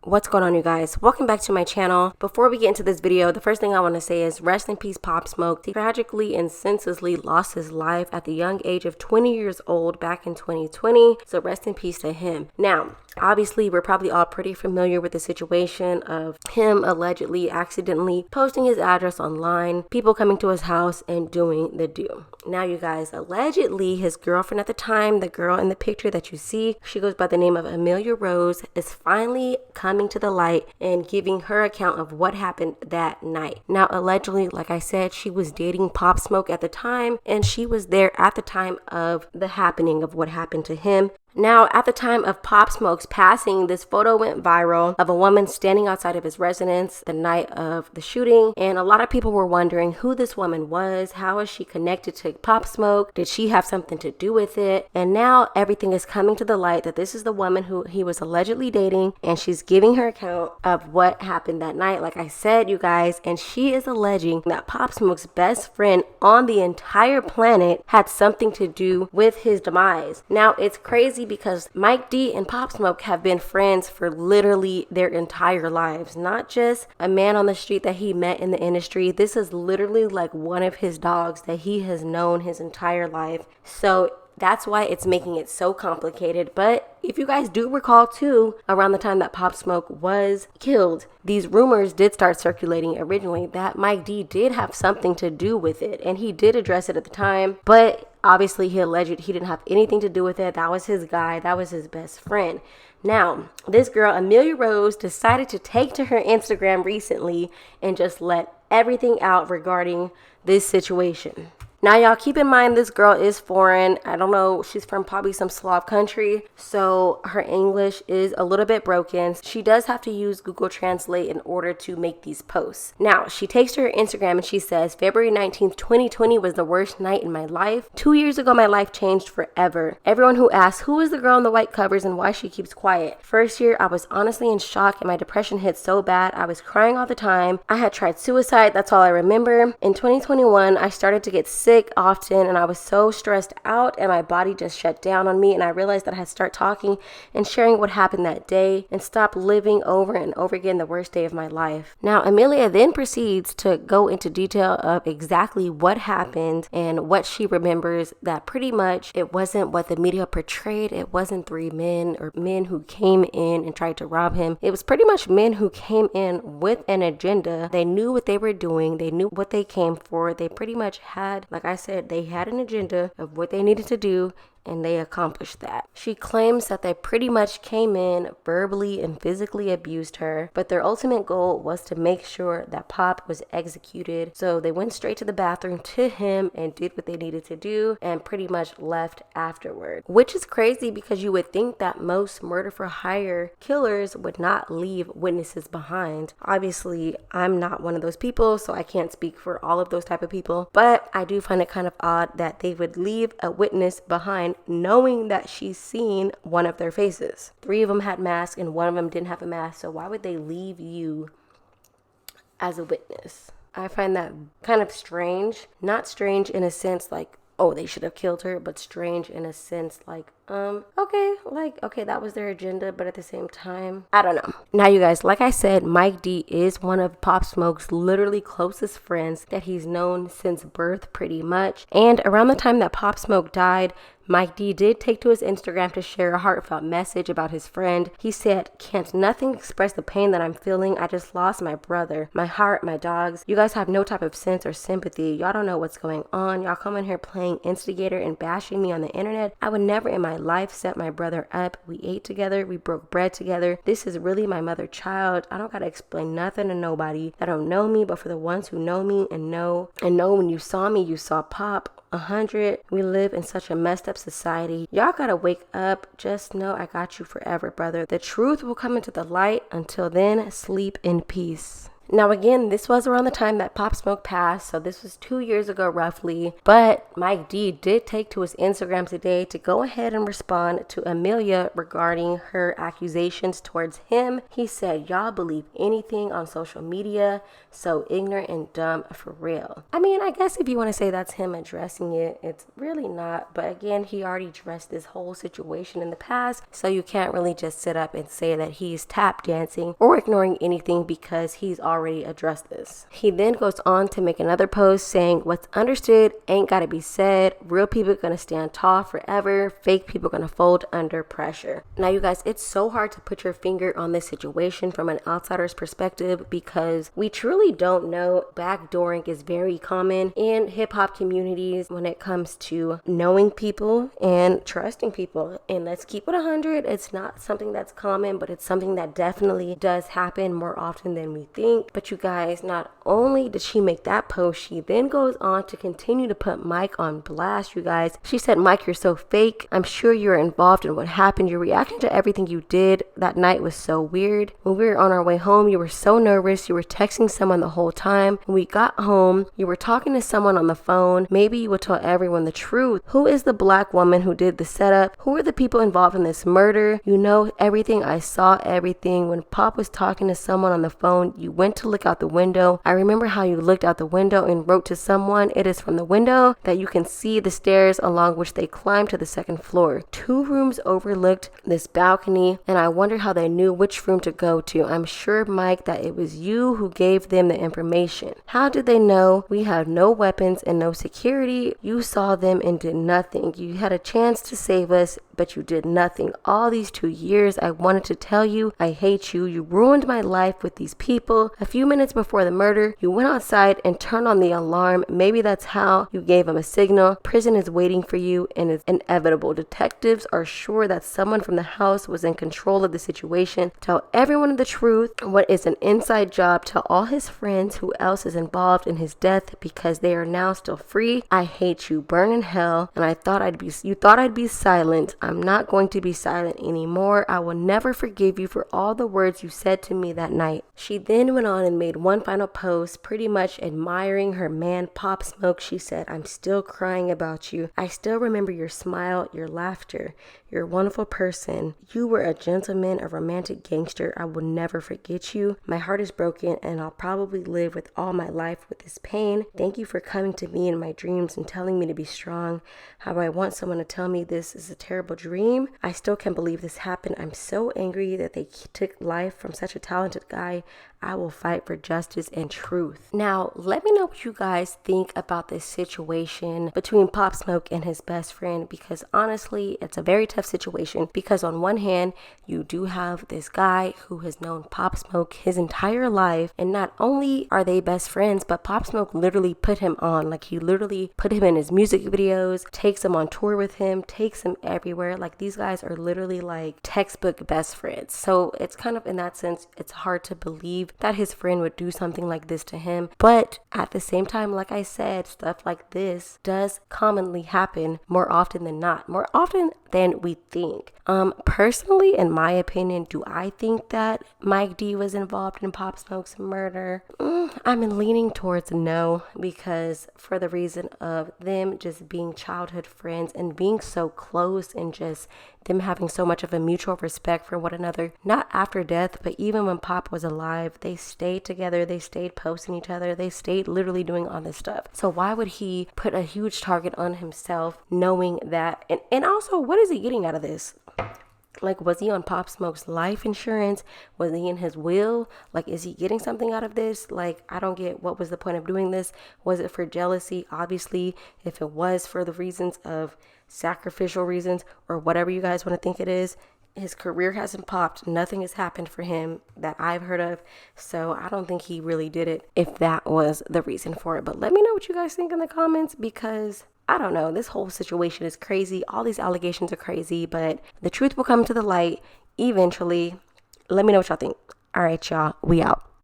What's going on, you guys? Welcome back to my channel. Before we get into this video, the first thing I want to say is rest in peace Pop Smoke. He tragically and senselessly lost his life at the young age of 20 years old back in 2020. So rest in peace to him. Now, obviously, we're probably all pretty familiar with the situation of him allegedly accidentally posting his address online, people coming to his house and doing the do. Now, you guys, allegedly his girlfriend at the time, the girl in the picture that you see, she goes by the name of Amelia Rose, is finally coming to the light and giving her account of what happened that night. Now, allegedly, like I said, she was dating Pop Smoke at the time, and she was there at the time of the happening of what happened to him. Now, at the time of Pop Smoke's passing, this photo went viral of a woman standing outside of his residence the night of the shooting. And a lot of people were wondering who this woman was. How is she connected to Pop Smoke? Did she have something to do with it? And now everything is coming to the light that this is the woman who he was allegedly dating. And she's giving her account of what happened that night, like I said, you guys. And she is alleging that Pop Smoke's best friend on the entire planet had something to do with his demise. Now, it's crazy because Mike D and Pop Smoke have been friends for literally their entire lives. Not just a man on the street that he met in the industry. This is literally like one of his dogs that he has known his entire life. So that's why it's making it so complicated. But if you guys do recall too, around the time that Pop Smoke was killed, these rumors did start circulating originally that Mike D did have something to do with it. And he did address it at the time. But obviously he alleged he didn't have anything to do with it. That was his guy. That was his best friend. Now, this girl, Amelia Rose, decided to take to her Instagram recently and just let everything out regarding this situation. Now, y'all, keep in mind this girl is foreign. I don't know. She's from probably some Slav country. So her English is a little bit broken. She does have to use Google Translate in order to make these posts. Now, she takes to her Instagram and she says, February 19th, 2020 was the worst night in my life. 2 years ago, my life changed forever. Everyone who asks who is the girl in the white covers and why she keeps quiet. First year, I was honestly in shock and my depression hit so bad. I was crying all the time. I had tried suicide. That's all I remember. In 2021, I started to get sick often and I was so stressed out and my body just shut down on me, and I realized that I had to start talking and sharing what happened that day and stop living over and over again the worst day of my life. Now, Amelia then proceeds to go into detail of exactly what happened and what she remembers, that pretty much it wasn't what the media portrayed. It wasn't three men or men who came in and tried to rob him. It was pretty much men who came in with an agenda. They knew what they were doing. They knew what they came for. They pretty much had, like I said, they had an agenda of what they needed to do, and they accomplished that. She claims that they pretty much came in, verbally and physically abused her, but their ultimate goal was to make sure that Pop was executed. So they went straight to the bathroom to him and did what they needed to do and pretty much left afterward. Which is crazy because you would think that most murder for hire killers would not leave witnesses behind. Obviously, I'm not one of those people, so I can't speak for all of those type of people, but I do find it kind of odd that they would leave a witness behind knowing that she's seen one of their faces. 3 of them had masks and 1 of them didn't have a mask. So why would they leave you as a witness? I find that kind of strange. Not strange in a sense like, oh, they should have killed her, but strange in a sense like, okay, that was their agenda, but at the same time, I don't know. Now, you guys, like I said, Mike D is one of Pop Smoke's literally closest friends that he's known since birth pretty much. And around the time that Pop Smoke died, Mike D did take to his Instagram to share a heartfelt message about his friend. He said, "Can't nothing express the pain that I'm feeling. I just lost my brother, my heart, my dogs. You guys have no type of sense or sympathy. Y'all don't know what's going on. Y'all come in here playing instigator and bashing me on the internet. I would never in my life set my brother up. We ate together. We broke bread together. This is really my mother child. I don't gotta explain nothing to nobody that don't know me, but for the ones who know me and know when you saw me, you saw Pop. 100. We live in such a messed up society. Y'all gotta wake up. Just know I got you forever, brother. The truth will come into the light. Until then, sleep in peace." Now again, this was around the time that Pop Smoke passed, so this was 2 years ago roughly, but Mike D did take to his Instagram today to go ahead and respond to Amelia regarding her accusations towards him. He said, y'all believe anything on social media, so ignorant and dumb for real. I mean, I guess if you want to say that's him addressing it, it's really not, but again, he already addressed this whole situation in the past, so you can't really just sit up and say that he's tap dancing or ignoring anything because he's already addressed this. He then goes on to make another post saying, what's understood ain't gotta be said. Real people gonna stand tall forever. Fake people gonna fold under pressure. Now you guys, it's so hard to put your finger on this situation from an outsider's perspective because we truly don't know. Backdooring is very common in hip-hop communities when it comes to knowing people and trusting people. And let's keep it 100. It's not something that's common, but it's something that definitely does happen more often than we think. But you guys, not only did she make that post, she then goes on to continue to put Mike on blast, you guys. She said, Mike, you're so fake. I'm sure you're involved in what happened. Your reaction to everything you did that night was so weird. When we were on our way home, you were so nervous. You were texting someone the whole time. When we got home, you were talking to someone on the phone. Maybe you would tell everyone the truth. Who is the black woman who did the setup? Who are the people involved in this murder? You know everything. I saw everything. When Pop was talking to someone on the phone, you went to look out the window. I remember how you looked out the window and wrote to someone, it is from the window that you can see the stairs along which they climbed to the second floor. 2 rooms overlooked this balcony, and I wonder how they knew which room to go to. I'm sure, Mike, that it was you who gave them the information. How did they know? We have no weapons and no security. You saw them and did nothing. You had a chance to save us, but you did nothing. All these 2 years, I wanted to tell you, I hate you. You ruined my life with these people. A few minutes before the murder, you went outside and turned on the alarm. Maybe that's how you gave him a signal. Prison is waiting for you and it's inevitable. Detectives are sure that someone from the house was in control of the situation. Tell everyone the truth. What is an inside job? Tell all his friends who else is involved in his death because they are now still free. I hate you. Burn in hell. And you thought I'd be silent. I'm not going to be silent anymore. I will never forgive you for all the words you said to me that night. She then went on and made one final post, pretty much admiring her man Pop Smoke. She said, I'm still crying about you. I still remember your smile, your laughter. You're a wonderful person. You were a gentleman, a romantic gangster. I will never forget you. My heart is broken and I'll probably live with all my life with this pain. Thank you for coming to me in my dreams and telling me to be strong. How I want someone to tell me this is a terrible dream. I still can't believe this happened. I'm so angry that they took life from such a talented guy. I will fight for justice and truth. Now, let me know what you guys think about this situation between Pop Smoke and his best friend, because honestly, it's a very tough situation because on one hand, you do have this guy who has known Pop Smoke his entire life, and not only are they best friends, but Pop Smoke literally put him on. Like, he literally put him in his music videos, takes him on tour with him, takes him everywhere. Like, these guys are literally like textbook best friends. So it's kind of, in that sense, it's hard to believe that his friend would do something like this to him. But at the same time, like I said, stuff like this does commonly happen more often than not, more often than we think. Personally, in my opinion, do I think that Mike D was involved in Pop Smoke's murder? I'm leaning towards no, because for the reason of them just being childhood friends and being so close and just them having so much of a mutual respect for one another, not after death, but even when Pop was alive, they stayed together, they stayed posting each other, they stayed literally doing all this stuff. So why would he put a huge target on himself knowing that? And also, what is he getting out of this? Like, was he on Pop Smoke's life insurance? Was he in his will? Like, is he getting something out of this? Like, I don't get, what was the point of doing this? Was it for jealousy? Obviously, if it was for the reasons of sacrificial reasons or whatever you guys want to think it is, his career hasn't popped. Nothing has happened for him that I've heard of. So I don't think he really did it if that was the reason for it. But let me know what you guys think in the comments, because I don't know. This whole situation is crazy. All these allegations are crazy, but the truth will come to the light eventually. Let me know what y'all think. All right, y'all. We out.